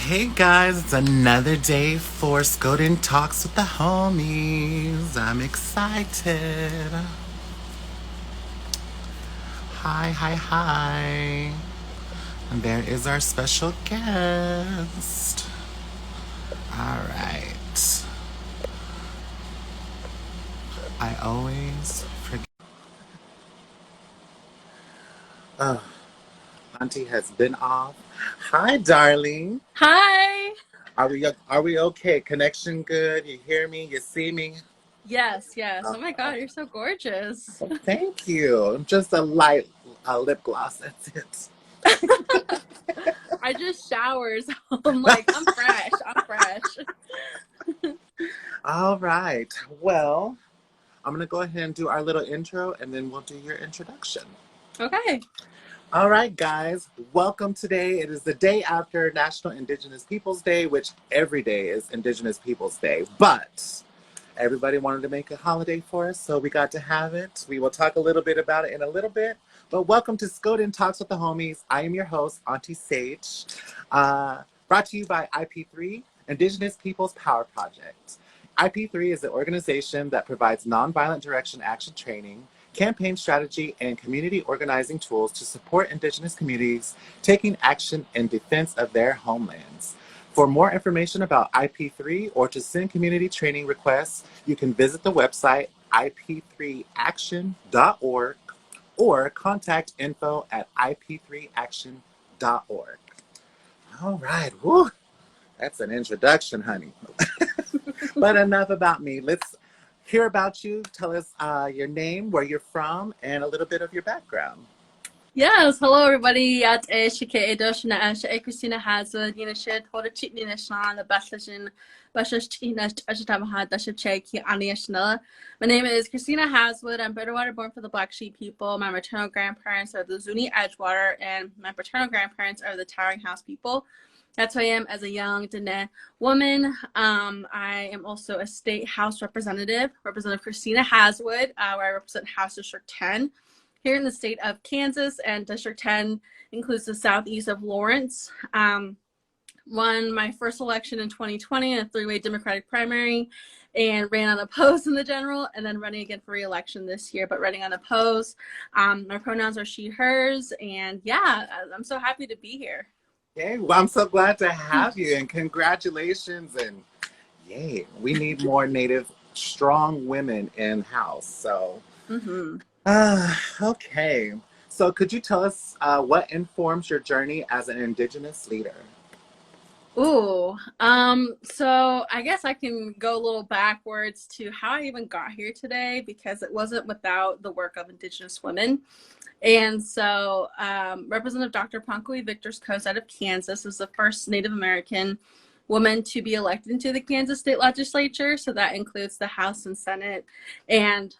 Hey guys, it's another day for Skoden Talks with the Homies. I'm excited. Hi. And there is our special guest. All right. I always forget. Oh, Auntie has been off. Hi, darling. Hi. Are we okay? Connection good? You hear me? You see me? Yes. Oh my God, you're so gorgeous. Well, thank you. Just a light lip gloss. That's it. I just showered, so I'm like, I'm fresh. All right. Well, I'm going to go ahead and do our little intro, and then we'll do your introduction. Okay. All right, guys. Welcome today. It is the day after National Indigenous Peoples Day, which every day is Indigenous Peoples Day. But everybody wanted to make a holiday for us, so we got to have it. We will talk a little bit about it in a little bit. But welcome to Skoden Talks with the Homies. I am your host, Auntie Sage. Brought to you by IP3, Indigenous Peoples Power Project. IP3 is an organization that provides nonviolent direction action training, campaign strategy, and community organizing tools to support Indigenous communities taking action in defense of their homelands. For more information about IP3 or to send community training requests, you can visit the website ip3action.org or contact info@ip3action.org. All right. Woo. That's an introduction, honey. But enough about me. Let's hear about you. Tell us your name, where you're from, and a little bit of your background. Yes. Hello, everybody. Christina Haswood. My name is Christina Haswood. I'm Bitterwater born for the Black Sheep people. My maternal grandparents are the Zuni Edgewater, and my paternal grandparents are the Towering House people. That's who I am as a young Dene woman. I am also a state House Representative Christina Haswood, where I represent House District 10 here in the state of Kansas, and District 10 includes the southeast of Lawrence. Won my first election in 2020 in a three-way Democratic primary and ran unopposed in the general, and then running again for re-election this year, but running unopposed. My pronouns are she, hers, and yeah, I'm so happy to be here. Okay, well, I'm so glad to have you, and congratulations, and yay, we need more Native strong women in house. So, Mm-hmm. okay. So could you tell us what informs your journey as an Indigenous leader? Ooh, so I guess I can go a little backwards to how I even got here today, because it wasn't without the work of Indigenous women. And so Representative Dr. Punkwe Victors-Coase out of Kansas is the first Native American woman to be elected into the Kansas State Legislature. So that includes the House and Senate. And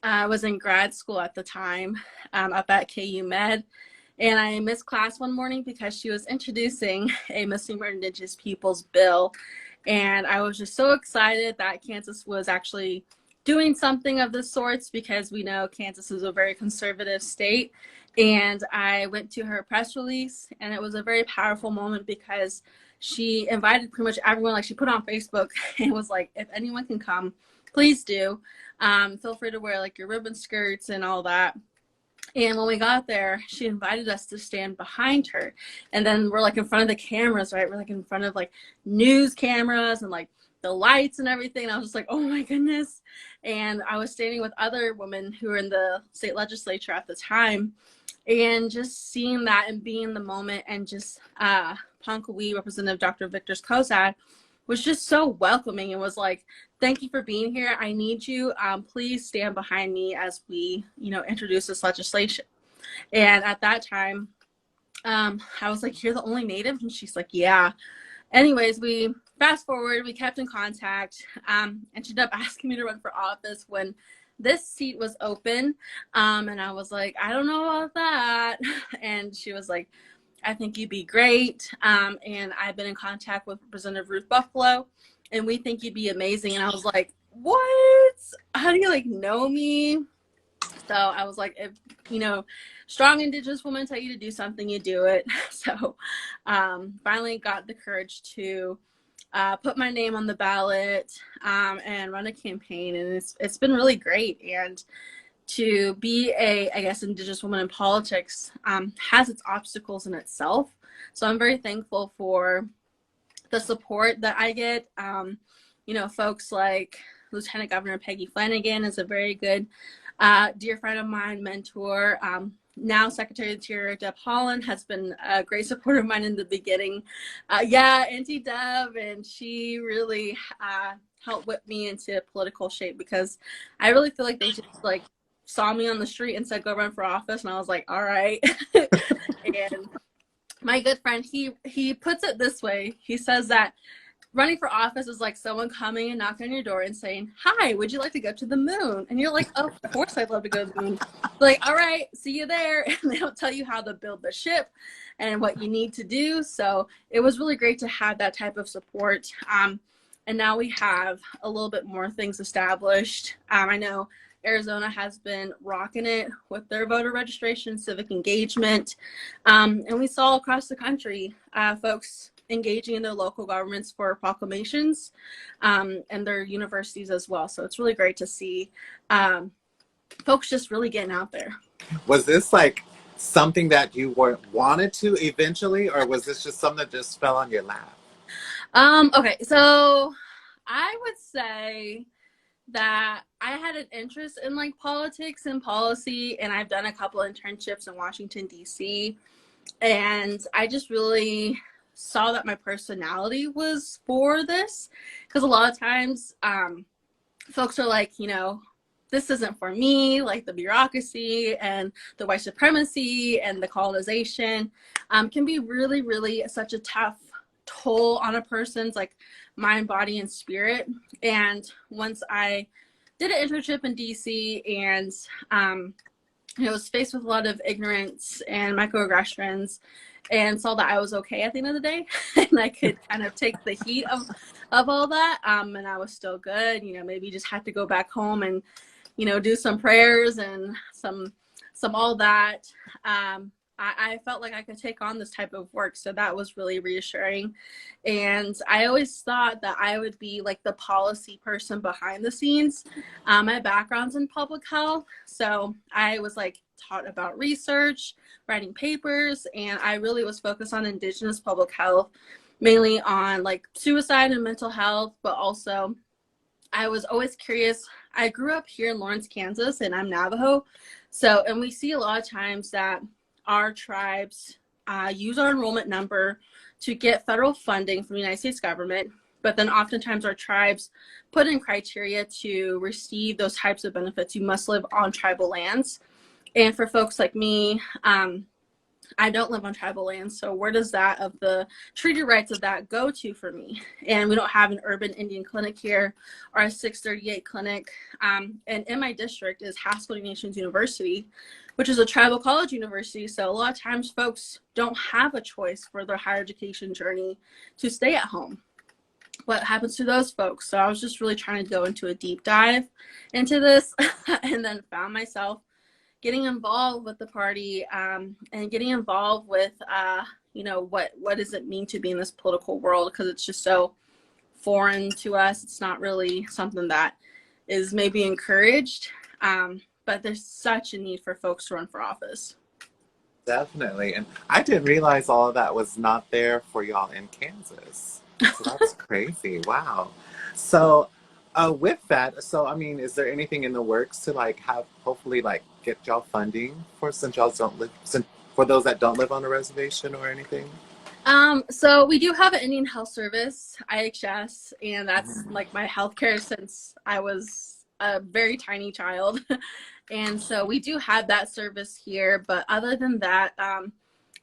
I was in grad school at the time up at KU Med. And I missed class one morning because she was introducing a Muslim or Indigenous Peoples bill. And I was just so excited that Kansas was actually doing something of the sorts, because we know Kansas is a very conservative state. And I went to her press release, and it was a very powerful moment because she invited pretty much everyone. Like, she put on Facebook and was like, if anyone can come, please do. Feel free to wear like your ribbon skirts and all that. And when we got there, she invited us to stand behind her. And then we're like in front of the cameras, right? We're like in front of like news cameras and like the lights and everything. And I was just like, oh my goodness. And I was standing with other women who were in the state legislature at the time. And just seeing that and being in the moment, and just Punkwe, Representative Dr. Victors-Coase, was just so welcoming, and was like, thank you for being here. I need you. Please stand behind me as we, introduce this legislation. And at that time, I was like, you're the only Native? And she's like, yeah. Anyways, we fast forward, we kept in contact, and she ended up asking me to run for office when this seat was open. And I was like, I don't know about that. And she was like, I think you'd be great. And I've been in contact with Representative Ruth Buffalo, and we think you'd be amazing. And I was like, what? How do you know me? So I was like, if, strong Indigenous women tell you to do something, you do it. So finally got the courage to put my name on the ballot and run a campaign. And it's been really great. And to be a, I guess, Indigenous woman in politics has its obstacles in itself. So I'm very thankful for the support that I get. Folks like Lieutenant Governor Peggy Flanagan is a very good dear friend of mine, mentor. Now Secretary of the Interior Deb Haaland has been a great supporter of mine in the beginning. Auntie Deb, and she really helped whip me into political shape, because I really feel like they just saw me on the street and said, go run for office. And I was like, all right. And my good friend, he puts it this way. He says that running for office is like someone coming and knocking on your door and saying, hi, would you like to go to the moon? And you're like, oh, of course I'd love to go to the moon. Like, all right, see you there. And they don't tell you how to build the ship and what you need to do. So it was really great to have that type of support. And now we have a little bit more things established. I know Arizona has been rocking it with their voter registration, civic engagement. And we saw across the country folks engaging in their local governments for proclamations and their universities as well. So it's really great to see folks just really getting out there. Was this something that you wanted to eventually, or was this just something that just fell on your lap? Okay, so I would say that I had an interest in politics and policy, and I've done a couple internships in Washington, D.C. And I just really saw that my personality was for this, because a lot of times folks are like, this isn't for me, like the bureaucracy and the white supremacy and the colonization can be really, really such a tough toll on a person's mind, body, and spirit. And once I did an internship in DC and was faced with a lot of ignorance and microaggressions, and saw that I was okay at the end of the day, and I could kind of take the heat of all that, and I was still good. Maybe just had to go back home and do some prayers and some all that. I felt like I could take on this type of work. So that was really reassuring. And I always thought that I would be the policy person behind the scenes. My background's in public health. So I was taught about research, writing papers, and I really was focused on Indigenous public health, mainly on suicide and mental health, but also I was always curious. I grew up here in Lawrence, Kansas, and I'm Navajo. So, and we see a lot of times that our tribes use our enrollment number to get federal funding from the United States government. But then oftentimes our tribes put in criteria to receive those types of benefits. You must live on tribal lands. And for folks like me, I don't live on tribal lands, so where does that of the treaty rights of that go to for me? And we don't have an urban Indian clinic here or a 638 clinic. And in my district is Haskell Indian Nations University, which is a tribal college university. So a lot of times folks don't have a choice for their higher education journey to stay at home. What happens to those folks? So I was just really trying to go into a deep dive into this and then found myself getting involved with the party and getting involved with, what does it mean to be in this political world? Because it's just so foreign to us. It's not really something that is maybe encouraged, but there's such a need for folks to run for office. Definitely. And I didn't realize all of that was not there for y'all in Kansas. So that's crazy. Wow. So with that, is there anything in the works to hopefully get y'all funding for for those that don't live on a reservation or anything? So we do have an Indian Health Service, IHS, and that's like my healthcare since I was a very tiny child. And so we do have that service here. But other than that,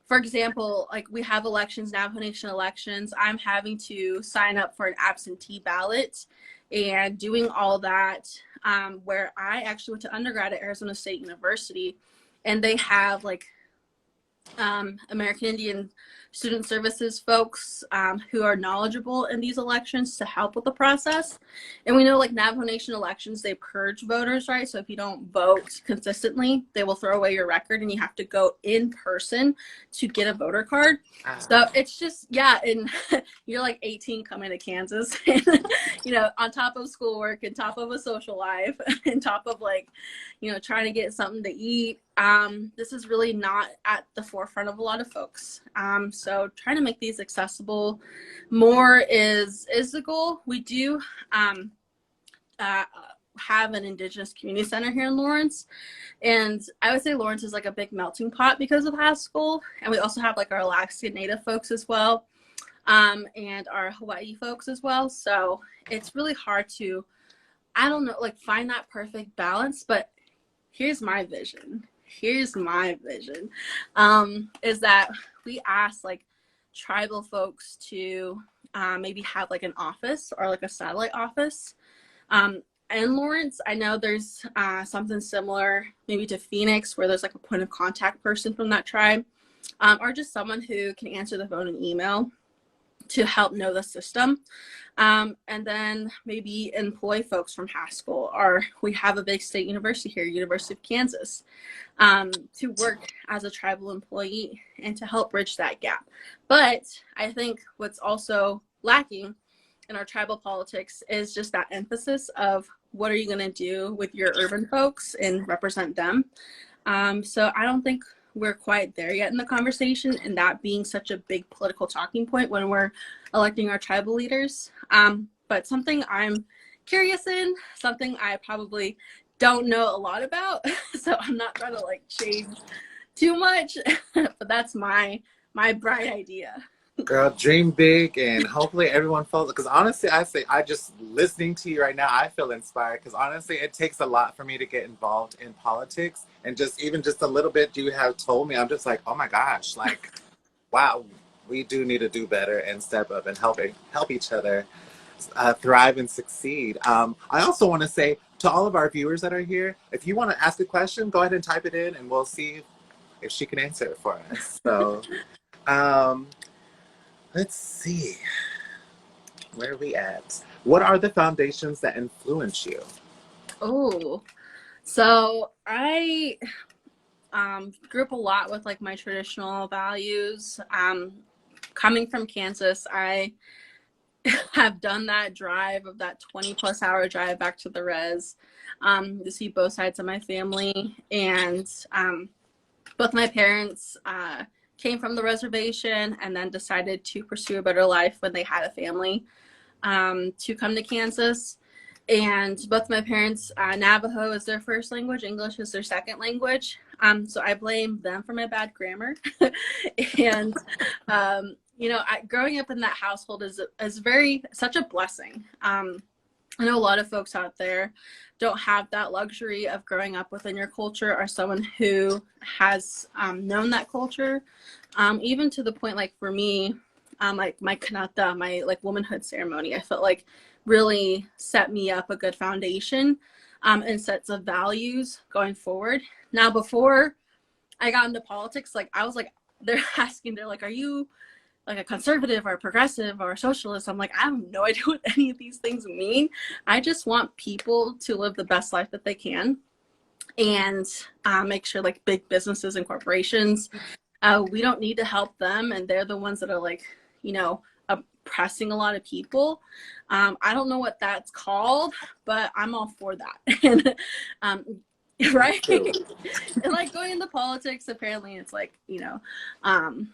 for example, we have elections, Navajo Nation elections, I'm having to sign up for an absentee ballot and doing all that, where I actually went to undergrad at Arizona State University, and they have American Indian Student Services folks who are knowledgeable in these elections to help with the process. And we know Navajo Nation elections, they purge voters, right? So if you don't vote consistently, they will throw away your record and you have to go in person to get a voter card. So it's just, and you're 18 coming to Kansas, and, on top of schoolwork and top of a social life and top of trying to get something to eat. This is really not at the forefront of a lot of folks. So trying to make these accessible more is the goal. We do have an Indigenous community center here in Lawrence, and I would say Lawrence is a big melting pot because of Haskell, and we also have our Alaska Native folks as well, and our Hawaii folks as well. So it's really hard to, find that perfect balance. But here's my vision. Is that we ask tribal folks to maybe have an office or a satellite office. In Lawrence, I know there's something similar maybe to Phoenix, where there's a point of contact person from that tribe, or just someone who can answer the phone and email to help know the system. And then maybe employ folks from Haskell, or we have a big state university here, University of Kansas, to work as a tribal employee and to help bridge that gap. But I think what's also lacking in our tribal politics is just that emphasis of what are you going to do with your urban folks and represent them. So I don't think we're quite there yet in the conversation, and that being such a big political talking point when we're electing our tribal leaders. But something I'm curious in, something I probably don't know a lot about, so I'm not trying to change too much, but that's my bright idea. Girl, dream big, and hopefully everyone follows. Because honestly, I just listening to you right now, I feel inspired. Because honestly, it takes a lot for me to get involved in politics, and just a little bit you have told me, I'm just oh my gosh, wow, we do need to do better and step up and help each other thrive and succeed. I also want to say to all of our viewers that are here, if you want to ask a question, go ahead and type it in, and we'll see if she can answer it for us. So. Let's see. Where are we at? What are the foundations that influence you? Oh, so I grew up a lot with my traditional values. Coming from Kansas, I have done that drive of that 20+ hour drive back to the res to see both sides of my family. And both my parents came from the reservation and then decided to pursue a better life when they had a family, to come to Kansas. And both my parents, Navajo is their first language, English is their second language. So I blame them for my bad grammar. And, growing up in that household is such a blessing. I know a lot of folks out there don't have that luxury of growing up within your culture or someone who has known that culture, even to the point, like for me, like my kanata, my like womanhood ceremony, I felt like really set me up a good foundation and sets of values going forward. Now, before I got into politics, like I was like, they're like, are you like a conservative or a progressive or a socialist? I'm like, I have no idea what any of these things mean. I just want people to live the best life that they can and make sure like big businesses and corporations, we don't need to help them. And they're the ones that are like, oppressing a lot of people. I don't know what that's called, but I'm all for that. And right. And like going into politics, apparently it's like,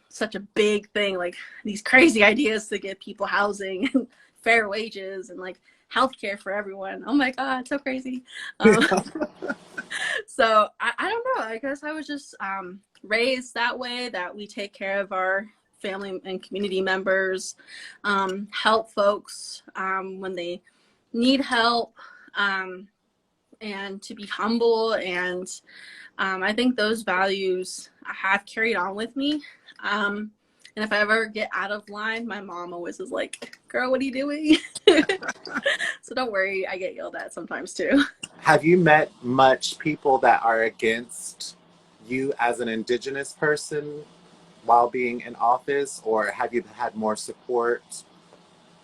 such a big thing, like these crazy ideas to get people housing and fair wages and like healthcare for everyone. Oh my God, so crazy. So I don't know. I guess I was just raised that way, that we take care of our family and community members, help folks when they need help, and to be humble. And I think those values I have carried on with me. And if I ever get out of line, my mom always is like, girl, what are you doing? So don't worry, I get yelled at sometimes too. Have you met much people that are against you as an Indigenous person while being in office, or have you had more support?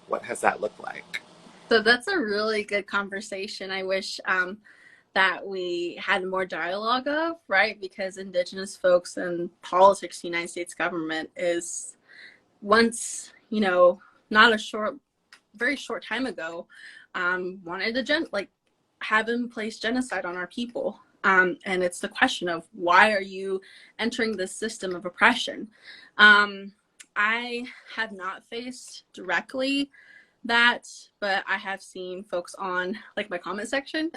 What has that looked like? So that's a really good conversation. I wish that we had more dialogue of, right? Because Indigenous folks and politics, the United States government is once, not very short time ago, wanted to have in place genocide on our people. And it's the question of, why are you entering this system of oppression? I have not faced directly that, but I have seen folks on like my comment section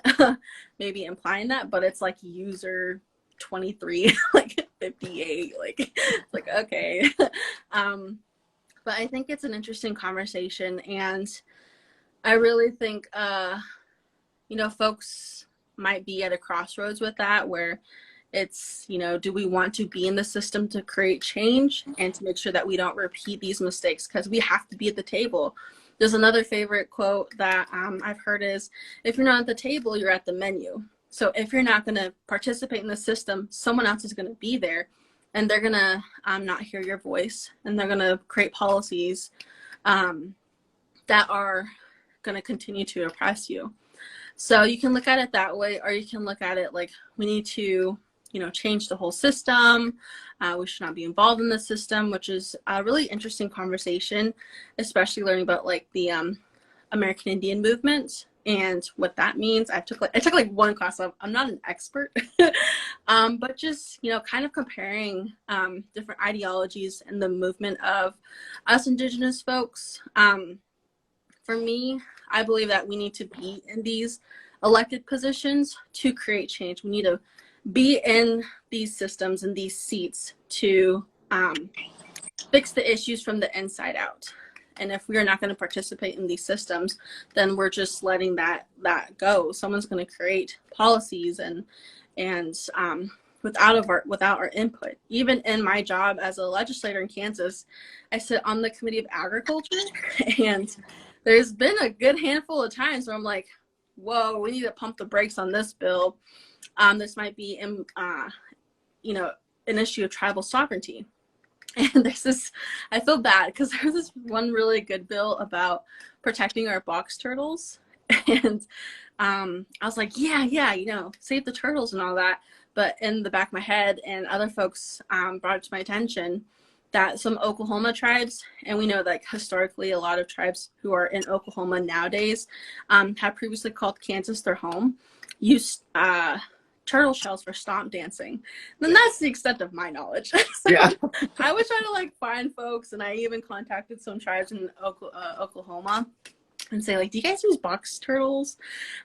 maybe implying that, but it's like user 23 like 58, like it's like, okay. But I think it's an interesting conversation, and I really think folks might be at a crossroads with that, where it's, do we want to be in the system to create change and to make sure that we don't repeat these mistakes, because we have to be at the table. There's another favorite quote that I've heard is, if you're not at the table, you're at the menu. So if you're not going to participate in the system, someone else is going to be there, and they're going to not hear your voice, and they're going to create policies that are going to continue to oppress you. So you can look at it that way, or you can look at it like, we need to change the whole system. We should not be involved in the system, which is a really interesting conversation, especially learning about like the American Indian movement and what that means. I took like one class. I'm not an expert, but just, kind of comparing different ideologies and the movement of us Indigenous folks. For me, I believe that we need to be in these elected positions to create change. We need to be in these systems and these seats to fix the issues from the inside out. And if we are not going to participate in these systems, then we're just letting that go. Someone's going to create policies and without our input. Even in my job as a legislator in Kansas, I sit on the Committee of Agriculture, and there's been a good handful of times where I'm like, whoa, we need to pump the brakes on this bill. This might be, an issue of tribal sovereignty. And there's this, I feel bad because there's this one really good bill about protecting our box turtles. And I was like, yeah, save the turtles and all that. But in the back of my head, and other folks brought it to my attention, that some Oklahoma tribes, and we know that historically a lot of tribes who are in Oklahoma nowadays have previously called Kansas their home, use turtle shells for stomp dancing. And that's the extent of my knowledge. So yeah. I was trying to find folks, and I even contacted some tribes in Oklahoma and say, like, do you guys use box turtles?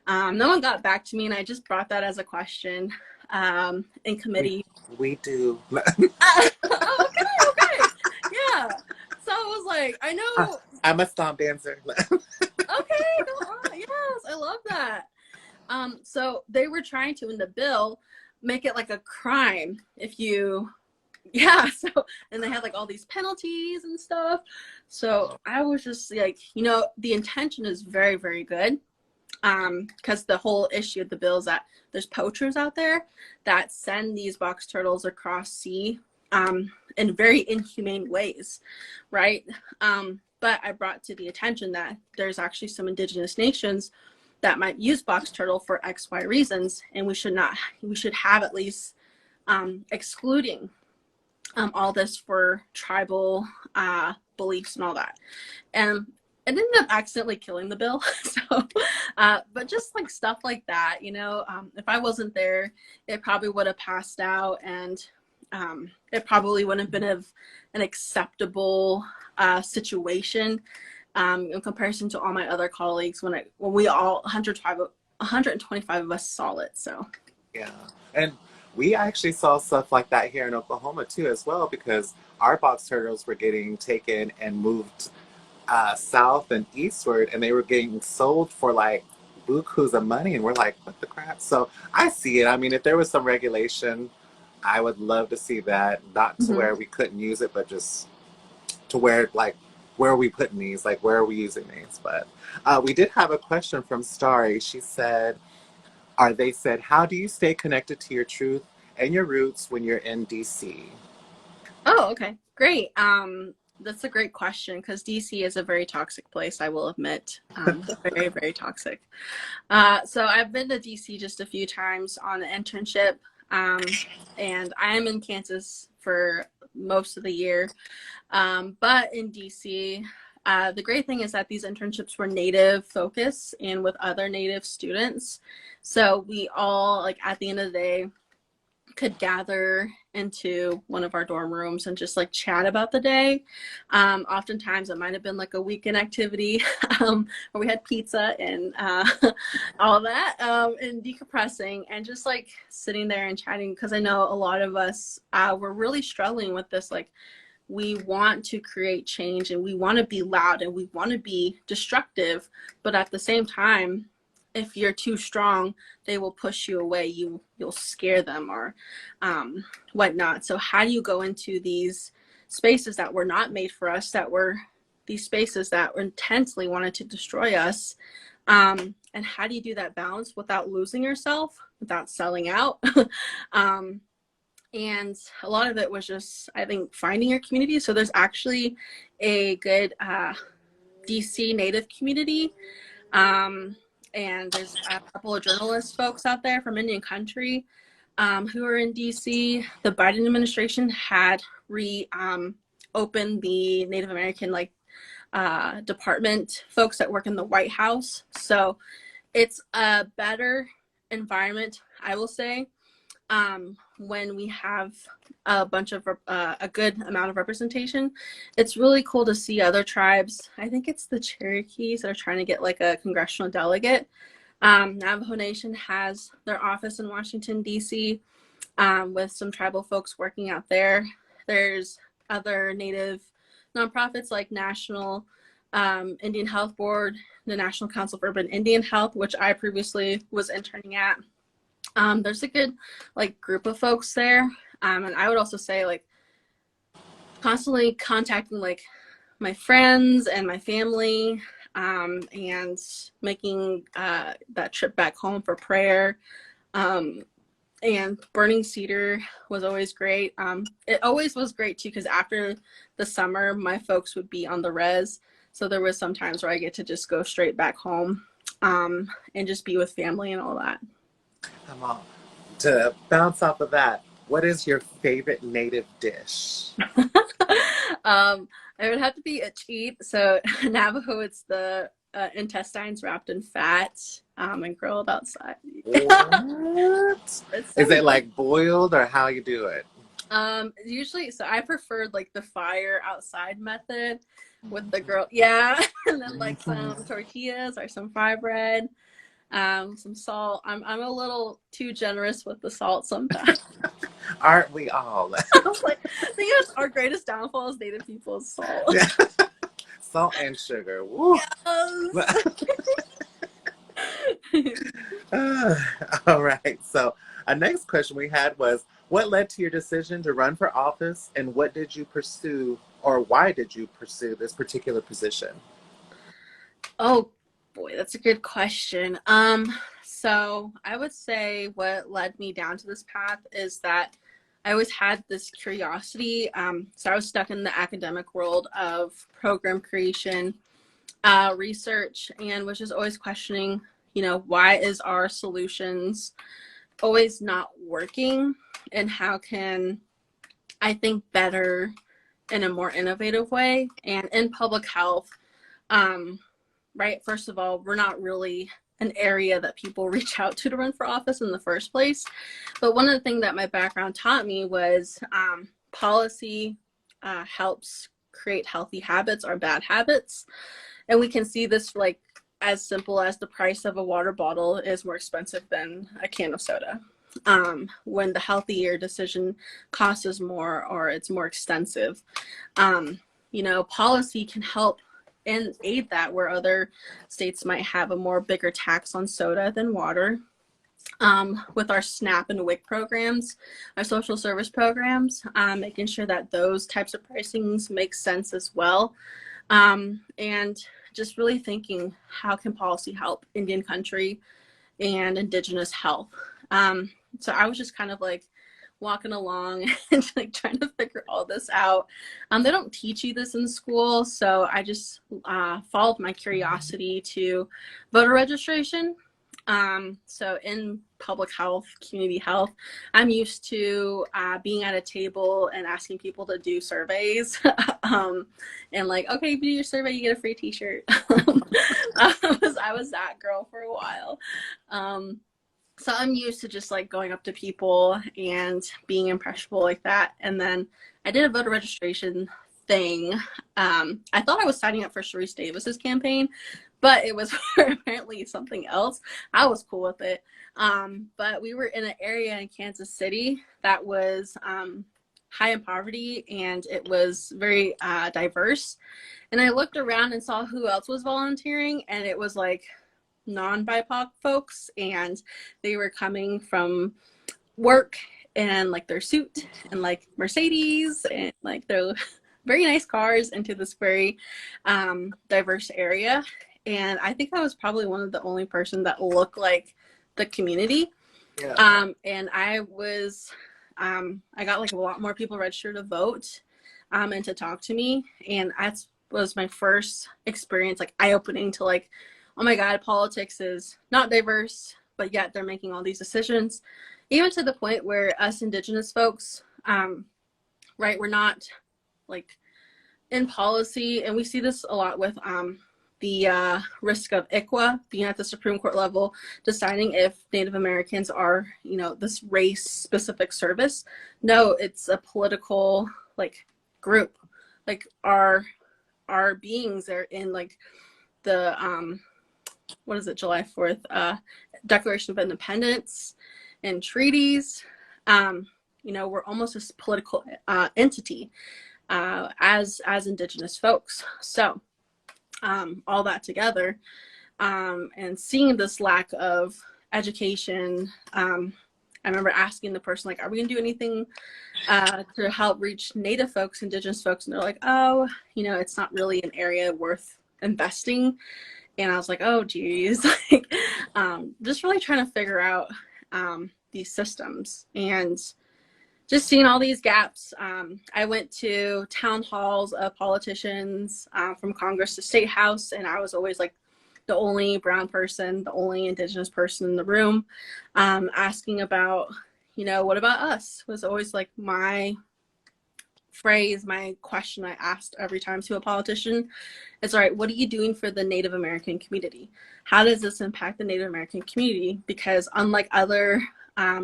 No one got back to me, and I just brought that as a question in committee. We do. Oh, okay. Yeah. So I was like, I know. I'm a stomp dancer. Okay, go on. Yes, I love that. So they were trying to, in the bill, make it like a crime if you, so, and they had like all these penalties and stuff. So I was just like, the intention is very, very good. Because the whole issue of the bill is that there's poachers out there that send these box turtles across sea in very inhumane ways, right? But I brought to the attention that there's actually some Indigenous nations that might use box turtle for XY reasons, and we should have at least excluding all this for tribal beliefs and all that. And it ended up accidentally killing the bill. So, but just like stuff like that, if I wasn't there, it probably would have passed out, and it probably wouldn't have been an acceptable situation in comparison to all my other colleagues when we all 125 of us saw it. So yeah, and we actually saw stuff like that here in Oklahoma too as well, because our box turtles were getting taken and moved south and eastward, and they were getting sold for like bukus of money, and we're like, what the crap? So I see it. I mean, if there was some regulation, I would love to see that, not to where we couldn't use it, but just to where, like, where are we putting these? Like, where are we using these? But we did have a question from Starry. She said, how do you stay connected to your truth and your roots when you're in DC? Oh, okay. Great. That's a great question, because DC is a very toxic place, I will admit. Very, very toxic. So I've been to DC just a few times on an internship, and I am in Kansas for most of the year. But in DC, the great thing is that these internships were Native focused and with other Native students. So we all, like, at the end of the day, could gather into one of our dorm rooms and just like chat about the day. Oftentimes it might have been like a weekend activity where we had pizza and all that, and decompressing and just like sitting there and chatting, because I know a lot of us were really struggling with this. Like, we want to create change and we want to be loud and we want to be destructive, but at the same time, if you're too strong, they will push you away. You'll scare them or whatnot. So how do you go into these spaces that were not made for us, that were these spaces that intensely wanted to destroy us? And how do you do that balance without losing yourself, without selling out? And a lot of it was just, I think, finding your community. So there's actually a good DC Native community. And there's a couple of journalist folks out there from Indian country who are in DC. The Biden administration had opened the Native American department folks that work in the White House. So it's a better environment, I will say, when we have a good amount of representation. It's really cool to see other tribes. I think it's the Cherokees that are trying to get like a congressional delegate. Navajo Nation has their office in Washington, D.C., with some tribal folks working out there. There's other Native nonprofits like National Indian Health Board, the National Council for Urban Indian Health, which I previously was interning at. There's a good group of folks there. And I would also say constantly contacting my friends and my family, and making that trip back home for prayer. And burning cedar was always great. It always was great too, because after the summer, my folks would be on the res. So there was some times where I get to just go straight back home, and just be with family and all that. Come on. To bounce off of that, what is your favorite Native dish? It would have to be a cheat. So Navajo, it's the intestines wrapped in fat and grilled outside. What? Is it boiled, or how you do it? Usually, so I preferred like the fire outside method with the girl, yeah, and then like some tortillas or some fry bread, some salt. I'm a little too generous with the salt sometimes. Aren't we all? I was like, I think that's our greatest downfall as Native people is salt. Yeah. Salt and sugar. Woo. Yes. All right. So, our next question we had was, what led to your decision to run for office, and what did you pursue, or why did you pursue this particular position? Oh boy, that's a good question. So I would say what led me down to this path is that I always had this curiosity. So I was stuck in the academic world of program creation, research, and was just always questioning, why is our solutions always not working, and how can I think better in a more innovative way? And in public health, right, first of all, we're not really an area that people reach out to run for office in the first place. But one of the things that my background taught me was policy helps create healthy habits or bad habits. And we can see this like as simple as the price of a water bottle is more expensive than a can of soda. When the healthier decision costs more or it's more extensive. Policy can help and aid that, where other states might have a more bigger tax on soda than water. With our SNAP and WIC programs, our social service programs, making sure that those types of pricings make sense as well. And just really thinking, how can policy help Indian country and Indigenous health? So I was just kind of like walking along and like trying to figure all this out. They don't teach you this in school, so I just followed my curiosity to voter registration. So in public health, community health, I'm used to being at a table and asking people to do surveys. And like, okay, if you do your survey, you get a free t-shirt. I was that girl for a while. So I'm used to just like going up to people and being impressionable like that. And then I did a voter registration thing. I thought I was signing up for Sharice Davis's campaign, but it was for apparently something else. I was cool with it. But we were in an area in Kansas City that was high in poverty, and it was very diverse. And I looked around and saw who else was volunteering, and it was like non-BIPOC folks, and they were coming from work and like their suit and like Mercedes and like their very nice cars into this very diverse area. And I think I was probably one of the only person that looked like the community. Yeah. And I got like a lot more people registered to vote and to talk to me, and that was my first experience, like eye-opening to like, oh my God, politics is not diverse, but yet they're making all these decisions, even to the point where us Indigenous folks, right, we're not like in policy, and we see this a lot with the risk of ICWA being at the Supreme Court level, deciding if Native Americans are, this race-specific service. No, it's a political like group. Like our beings are in like the July 4th Declaration of Independence and treaties. We're almost a political entity as Indigenous folks. So all that together, and seeing this lack of education, I remember asking the person, like, are we gonna do anything to help reach Native folks, Indigenous folks? And they're like, oh, it's not really an area worth investing. And I was like, oh, geez, like, just really trying to figure out these systems and just seeing all these gaps. I went to town halls of politicians from Congress to State House, and I was always like the only brown person, the only Indigenous person in the room, asking about, what about us? Was always like my phrase, my question I asked every time to a politician is, all right, what are you doing for the Native American community? How does this impact the Native American community? Because unlike other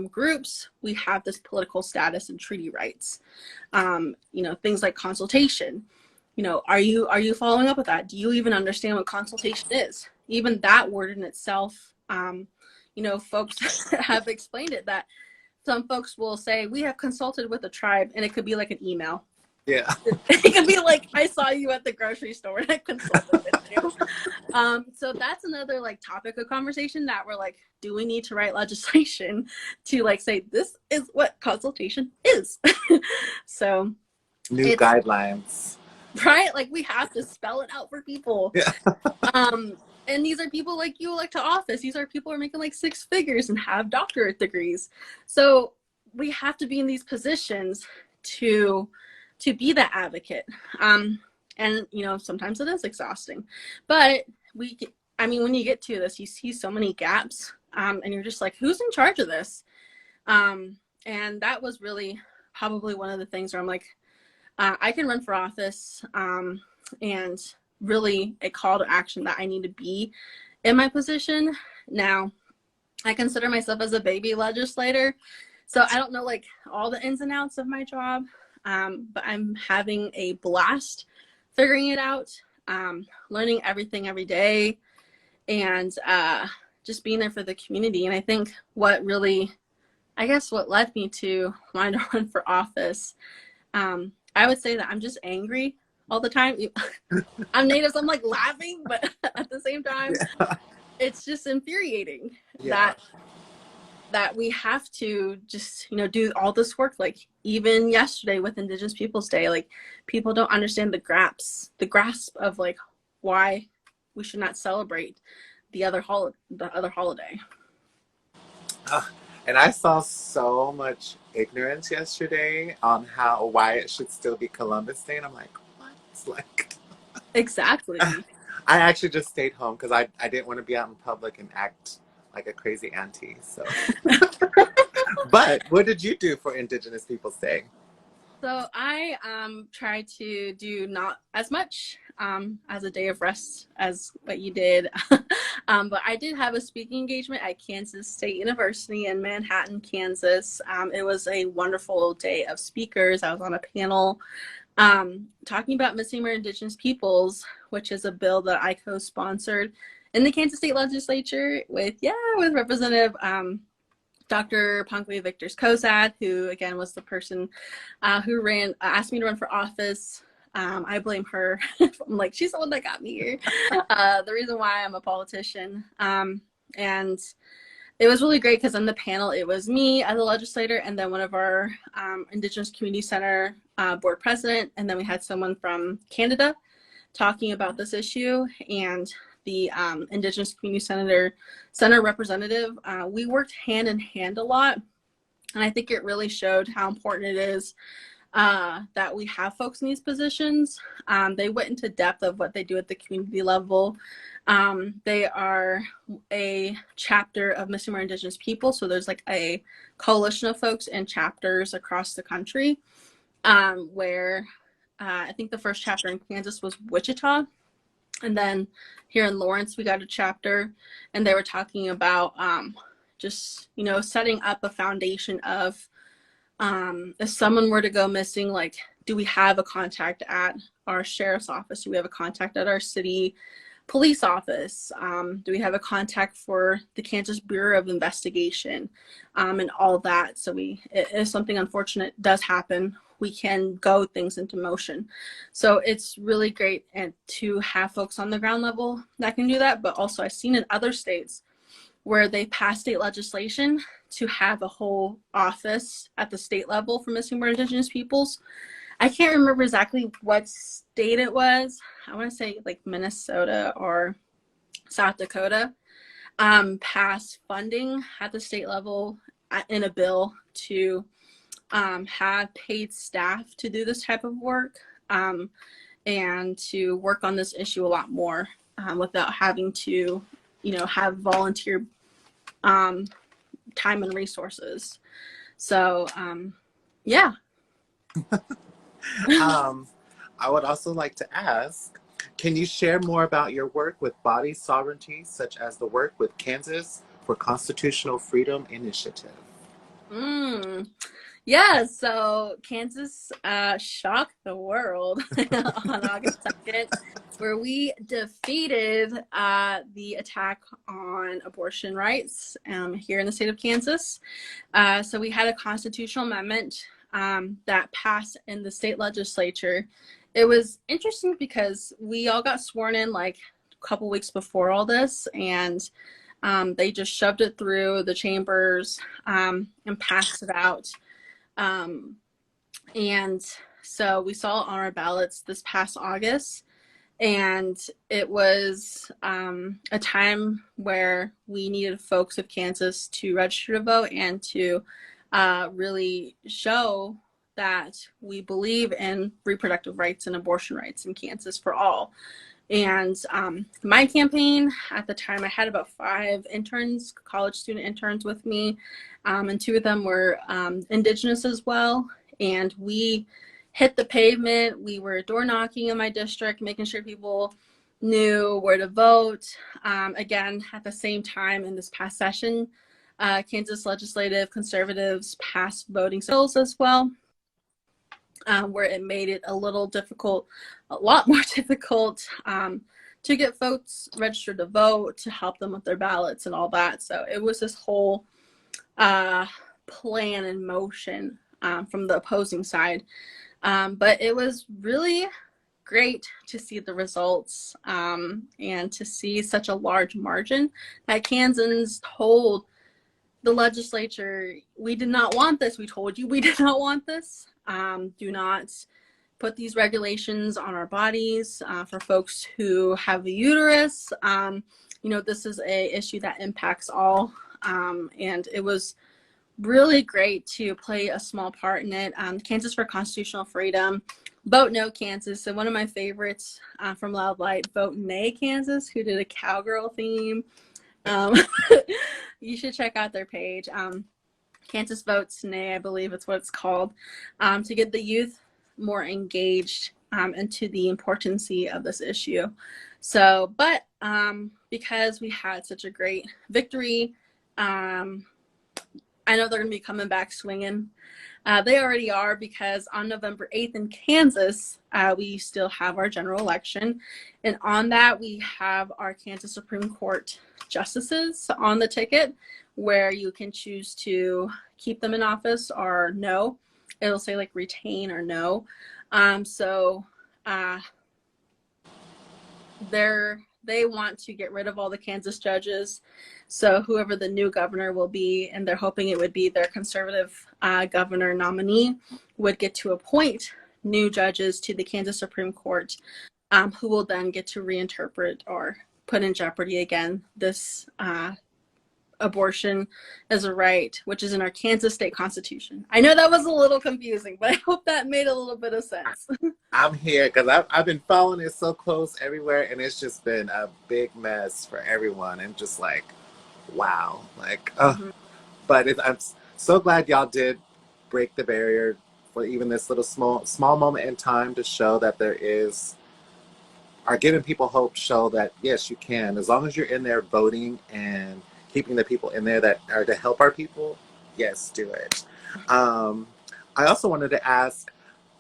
groups, we have this political status and treaty rights. Things like consultation. Are you following up with that? Do you even understand what consultation is? Even that word in itself, folks have explained it, that some folks will say, we have consulted with the tribe, and it could be like an email. Yeah. It could be like, I saw you at the grocery store and I consulted with you. So that's another like topic of conversation that we're like, do we need to write legislation to like say this is what consultation is? So New guidelines. Right? Like we have to spell it out for people. Yeah. And these are people like you elect to office. These are people who are making like 6 figures and have doctorate degrees. So we have to be in these positions to be that advocate. And sometimes it is exhausting, but when you get to this, you see so many gaps, and you're just like, who's in charge of this? And that was really probably one of the things where I'm like, I can run for office, and really a call to action that I need to be in my position. Now, I consider myself as a baby legislator, so I don't know like all the ins and outs of my job, but I'm having a blast figuring it out, learning everything every day, and just being there for the community. And I think what led me to wanting to run for office, I would say that I'm just angry all the time. I'm Native, so I'm like laughing, but at the same time, it's just infuriating that we have to just, do all this work. Like even yesterday with Indigenous Peoples Day, like people don't understand the grasp of like why we should not celebrate the other holiday. And I saw so much ignorance yesterday on why it should still be Columbus Day, and I'm like, what? Like, exactly. I actually just stayed home because I didn't want to be out in public and act like a crazy auntie. So, but what did you do for Indigenous Peoples Day? So I tried to do not as much as a day of rest as what you did. But I did have a speaking engagement at Kansas State University in Manhattan, Kansas. It was a wonderful day of speakers. I was on a panel talking about missing our Indigenous peoples, which is a bill that I co-sponsored in the Kansas State Legislature with Representative Dr. Pankwe Victor's Kozad, who again was the person who asked me to run for office. I blame her. I'm like, she's the one that got me here. The reason why I'm a politician. And it was really great because on the panel, it was me as a legislator and then one of our Indigenous Community Center board president. And then we had someone from Canada talking about this issue, and the Indigenous Community Center representative. We worked hand in hand a lot. And I think it really showed how important it is that we have folks in these positions. They went into depth of what they do at the community level. They are a chapter of Missing More Indigenous People. So there's like a coalition of folks and chapters across the country, where I think the first chapter in Kansas was Wichita. And then here in Lawrence, we got a chapter, and they were talking about just, setting up a foundation of if someone were to go missing, like, do we have a contact at our sheriff's office? Do we have a contact at our city police office? Do we have a contact for the Kansas Bureau of Investigation, and all that? So if something unfortunate does happen, we can go things into motion. So it's really great and to have folks on the ground level that can do that. But also I've seen in other states where they pass state legislation to have a whole office at the state level for missing more Indigenous peoples. I can't remember exactly what state it was. I want to say like Minnesota or South Dakota passed funding at the state level in a bill to have paid staff to do this type of work, and to work on this issue a lot more without having to, have volunteer time and resources. So, yeah. I would also like to ask, can you share more about your work with body sovereignty, such as the work with Kansas for Constitutional Freedom Initiative? Mm. Yeah, so Kansas shocked the world on August 2nd, where we defeated the attack on abortion rights here in the state of Kansas. So we had a constitutional amendment that passed in the state legislature. It was interesting because we all got sworn in like a couple weeks before all this, and they just shoved it through the chambers and passed it out. And so we saw it on our ballots this past August, and it was a time where we needed folks of Kansas to register to vote and to really show that we believe in reproductive rights and abortion rights in Kansas for all. And my campaign at the time, I had about 5 interns, college student interns with me, and 2 of them were Indigenous as well. And we hit the pavement. We were door knocking in my district, making sure people knew where to vote. Again, at the same time in this past session, Kansas legislative conservatives passed voting bills as well, where it made it a little difficult, a lot more difficult to get folks registered to vote, to help them with their ballots and all that. So it was this whole plan in motion from the opposing side. But it was really great to see the results and to see such a large margin that Kansans told the legislature, we did not want this. We told you we did not want this. Do not put these regulations on our bodies for folks who have a uterus. This is a issue that impacts all. And it was really great to play a small part in it. Kansas for Constitutional Freedom, Vote No Kansas, and one of my favorites from Loud Light, Vote Nay Kansas, who did a cowgirl theme. You should check out their page. Kansas Votes Nay, I believe it's what it's called, to get the youth more engaged into the importance of this issue. So, but because we had such a great victory, I know they're going to be coming back swinging. They already are, because on November 8th in Kansas, we still have our general election. And on that, we have our Kansas Supreme Court justices on the ticket, where you can choose to keep them in office or no. It'll say like retain or no. They want to get rid of all the Kansas judges. So whoever the new governor will be, and they're hoping it would be their conservative governor nominee, would get to appoint new judges to the Kansas Supreme Court, who will then get to reinterpret or put in jeopardy again this abortion as a right, which is in our Kansas state constitution. I know that was a little confusing, but I hope that made a little bit of sense. I'm here because I've been following it so close everywhere, and it's just been a big mess for everyone. And just like, wow, like, but I'm so glad y'all did break the barrier for even this little small moment in time to show that are giving people hope, show that yes, you can, as long as you're in there voting and keeping the people in there that are to help our people. Yes, do it. I also wanted to ask,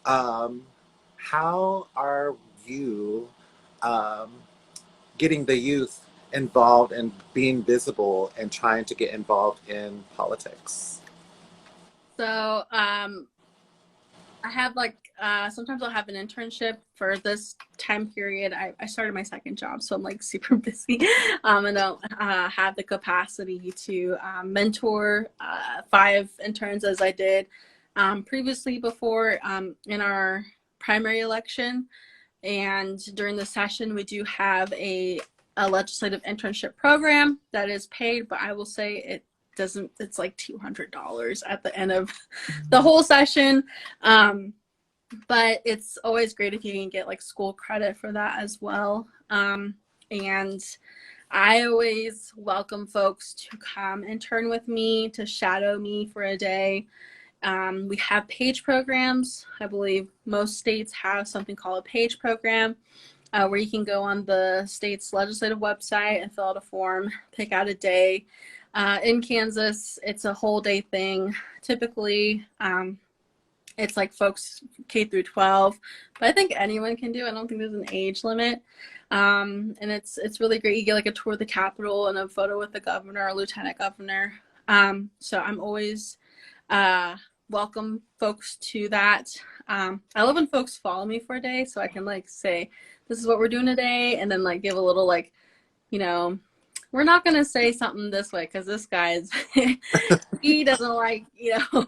how are you getting the youth involved and being visible and trying to get involved in politics? So I have sometimes I'll have an internship for this time period. I started my second job, so I'm like super busy. And I'll have the capacity to mentor 5 interns, as I did previously before in our primary election. And during the session, we do have a legislative internship program that is paid, but I will say it's like $200 at the end of the whole session. But it's always great if you can get like school credit for that as well. And I always welcome folks to come intern with me, to shadow me for a day. We have PAGE programs. I believe most states have something called a PAGE program, where you can go on the state's legislative website and fill out a form, pick out a day. In Kansas, it's a whole day thing. Typically, it's like folks K through 12, but I think anyone can do it. I don't think there's an age limit. And it's really great. You get like a tour of the Capitol and a photo with the governor or lieutenant governor. So I'm always welcome folks to that. I love when folks follow me for a day so I can like say, this is what we're doing today, and then like give a little like, you know, we're not going to say something this way because this guy is, he doesn't like, you know,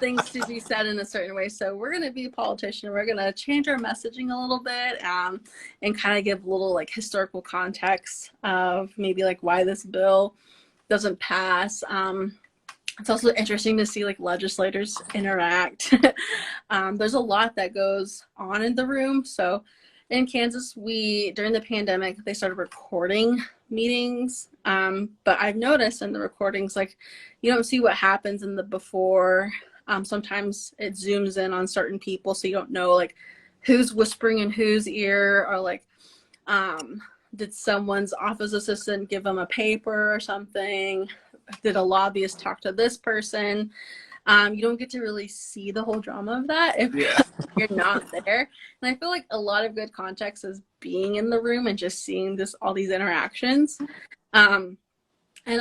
things to be said in a certain way. So we're going to be a politician. We're going to change our messaging a little bit and kind of give a little like historical context of maybe like why this bill doesn't pass. It's also interesting to see like legislators interact. There's a lot that goes on in the room. So in Kansas, during the pandemic, they started recording meetings. But I've noticed in the recordings, like you don't see what happens in the before. Sometimes it zooms in on certain people, so you don't know like who's whispering in whose ear, or like did someone's office assistant give them a paper or something? Did a lobbyist talk to this person? You don't get to really see the whole drama of that if you're not there. And I feel like a lot of good context is being in the room and just seeing all these interactions. And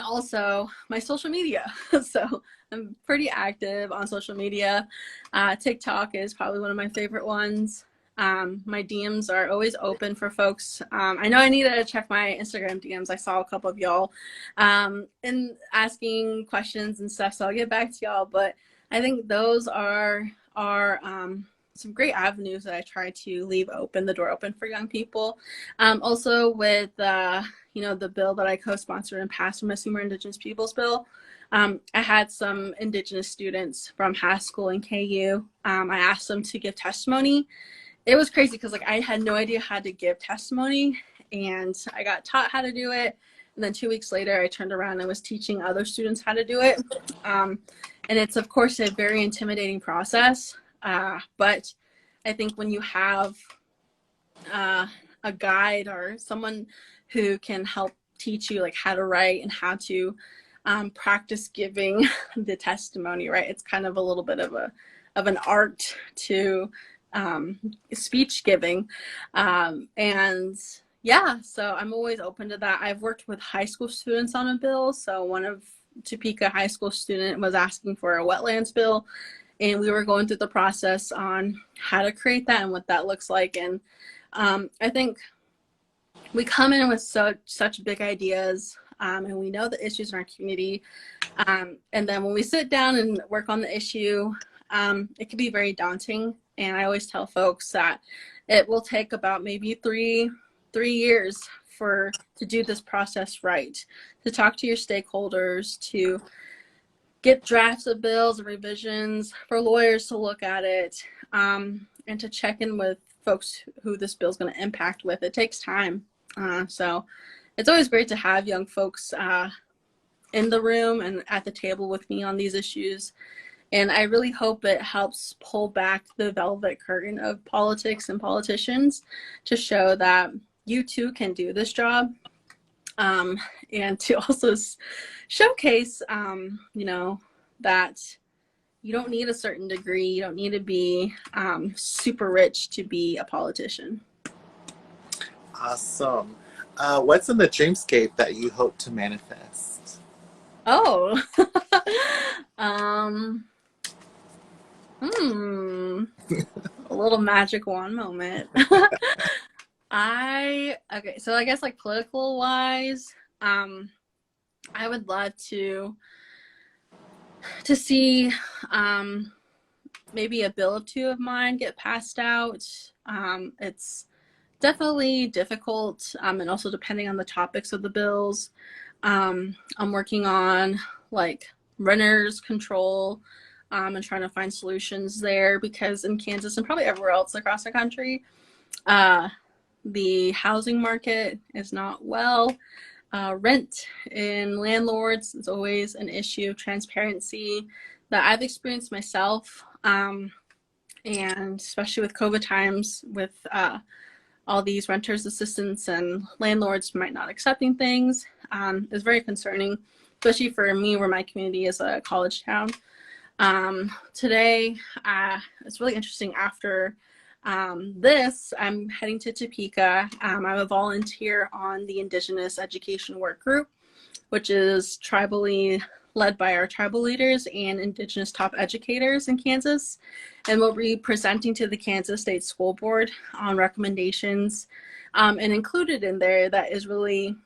also my social media. So I'm pretty active on social media. TikTok is probably one of my favorite ones. My DMs are always open for folks. I know I need to check my Instagram DMs. I saw a couple of y'all and asking questions and stuff, so I'll get back to y'all. But I think those are some great avenues that I try to leave open, the door open for young people. Also with you know, the bill that I co-sponsored and passed, from a Senior Indigenous Peoples bill. I had some Indigenous students from Haskell and KU. I asked them to give testimony. It was crazy because like I had no idea how to give testimony, and I got taught how to do it. And then 2 weeks later, I turned around and was teaching other students how to do it. And it's of course a very intimidating process. But I think when you have a guide or someone who can help teach you like how to write and how to practice giving the testimony, right? It's kind of a little bit of an art to speech giving. And yeah, so I'm always open to that. I've worked with high school students on a bill. So one of Topeka high school student was asking for a wetlands bill, and we were going through the process on how to create that and what that looks like. And I think we come in with such big ideas, and we know the issues in our community. And then when we sit down and work on the issue, it can be very daunting. And I always tell folks that it will take about maybe three years to do this process right, to talk to your stakeholders, to get drafts of bills and revisions, for lawyers to look at it, and to check in with folks who this bill is going to impact with. It takes time. So it's always great to have young folks in the room and at the table with me on these issues. And I really hope it helps pull back the velvet curtain of politics and politicians to show that you too can do this job. And to also showcase, you know, that you don't need a certain degree. You don't need to be super rich to be a politician. Awesome. What's in the dreamscape that you hope to manifest? Oh, a little magic wand moment. Okay, so I guess like political wise, I would love to see maybe a bill or two of mine get passed out. It's definitely difficult, and also depending on the topics of the bills. I'm working on like renters control, and trying to find solutions there, because in Kansas and probably everywhere else across the country, the housing market is not well. Rent in landlords is always an issue of transparency that I've experienced myself, and especially with COVID times, with all these renters assistants and landlords might not accepting things, is very concerning. especially for me where my community is a college town. Today, it's really interesting. After this, I'm heading to Topeka. I'm a volunteer on the Indigenous Education Work Group, which is tribally led by our tribal leaders and Indigenous top educators in Kansas. And we'll be presenting to the Kansas State School Board on recommendations. And included in there that is really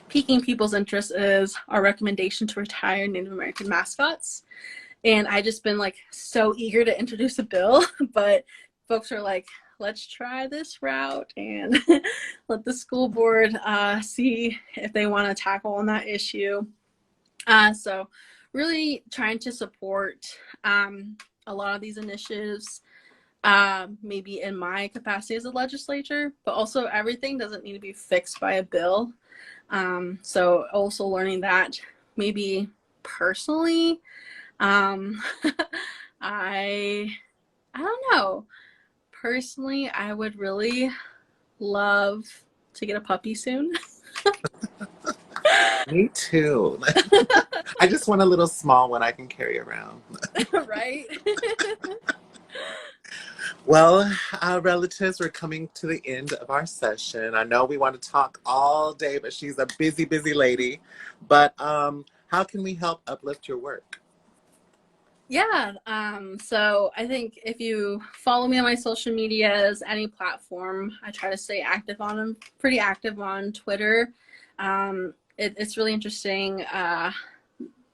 piquing people's interest is our recommendation to retire Native American mascots. And I just been like so eager to introduce a bill, but folks are like, let's try this route and let the school board see if they want to tackle on that issue. So really trying to support a lot of these initiatives, maybe in my capacity as a legislature, but also everything doesn't need to be fixed by a bill. So also learning that maybe personally, I don't know. Personally, I would really love to get a puppy soon. Me too. I just want a little small one I can carry around. Right? Well, our relatives, we're coming to the end of our session. I know we want to talk all day, but she's a busy, busy lady. But how can we help uplift your work? Yeah, so I think if you follow me on my social medias, any platform, I try to stay active on them, pretty active on Twitter. It's really interesting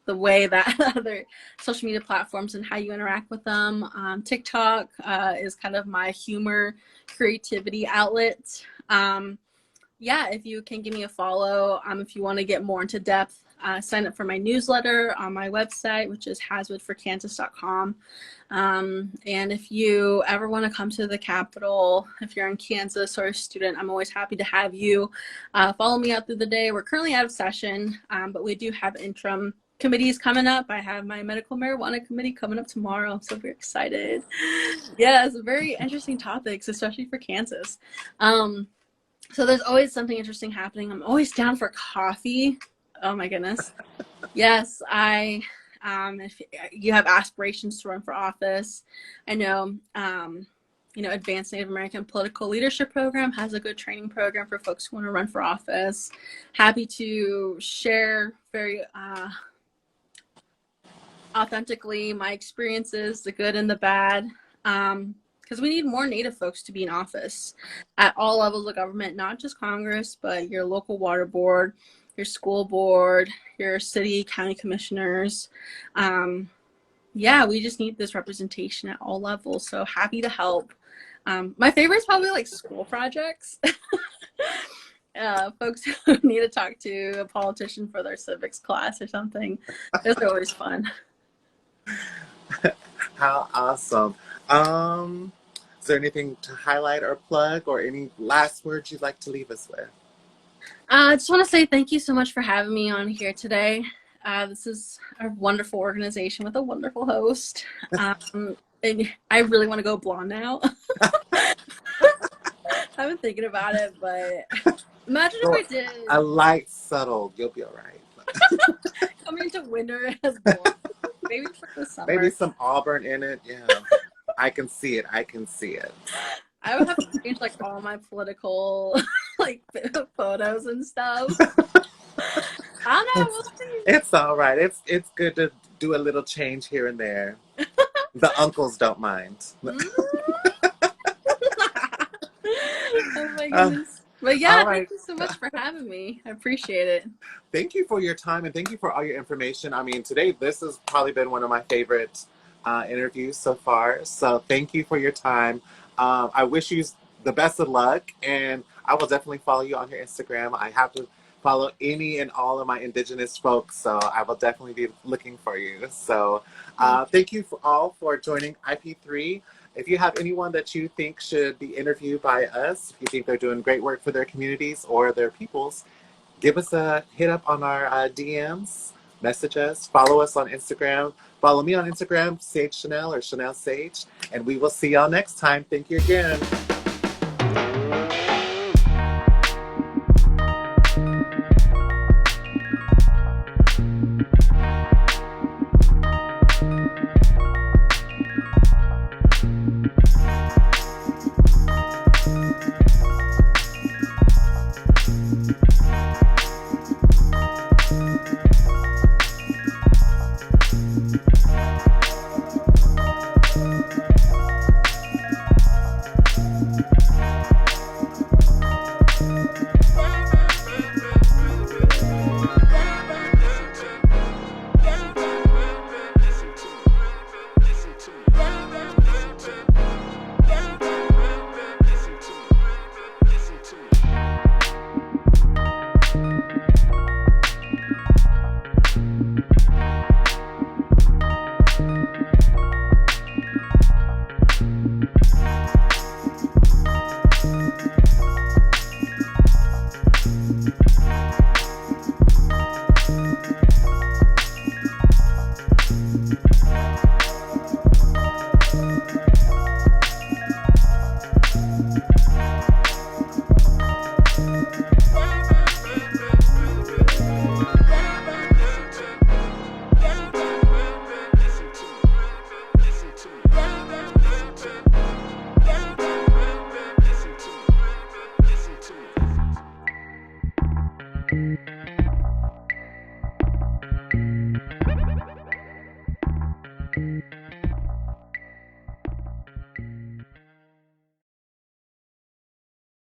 the way that other social media platforms and how you interact with them. TikTok is kind of my humor, creativity outlet. Yeah, if you can give me a follow, if you want to get more into depth, sign up for my newsletter on my website, which is haswoodforkansas.com. And if you ever want to come to the Capitol, if you're in Kansas or a student, I'm always happy to have you follow me out through the day. We're currently out of session, but we do have interim committees coming up. I have my medical marijuana committee coming up tomorrow, so we're excited. Yeah, it's a very interesting topics, especially for Kansas. So there's always something interesting happening. I'm always down for coffee. Oh my goodness. Yes, if you have aspirations to run for office, I know, Advanced Native American Political Leadership Program has a good training program for folks who want to run for office. Happy to share very authentically my experiences, the good and the bad, because we need more Native folks to be in office at all levels of government, not just Congress, but your local water board, your school board, your city, county commissioners. Yeah, we just need this representation at all levels. So happy to help. My favorite is probably like school projects. Folks who need to talk to a politician for their civics class or something. Those are always fun. How awesome. Is there anything to highlight or plug or any last words you'd like to leave us with? I just want to say thank you so much for having me on here today. This is a wonderful organization with a wonderful host. And I really want to go blonde now. I've been thinking about it, but imagine if I did. A light, subtle, you'll be all right. Coming into winter as blonde. Maybe for the summer. Maybe some auburn in it. Yeah. I can see it. I would have to change like all my political like photos and stuff. I don't know. We'll see. It's all right. It's good to do a little change here and there. The uncles don't mind. Oh my goodness. But yeah, right. Thank you so much for having me. I appreciate it. Thank you for your time and thank you for all your information. I mean, today this has probably been one of my favorite interviews so far. So thank you for your time. I wish you the best of luck, and I will definitely follow you on your Instagram. I have to follow any and all of my Indigenous folks, so I will definitely be looking for you. So thank you all for joining IP3. If you have anyone that you think should be interviewed by us, if you think they're doing great work for their communities or their peoples, give us a hit up on our DMs, message us, follow us on Instagram. Follow me on Instagram, Sage Chanel or Chanel Sage, and we will see y'all next time. Thank you again.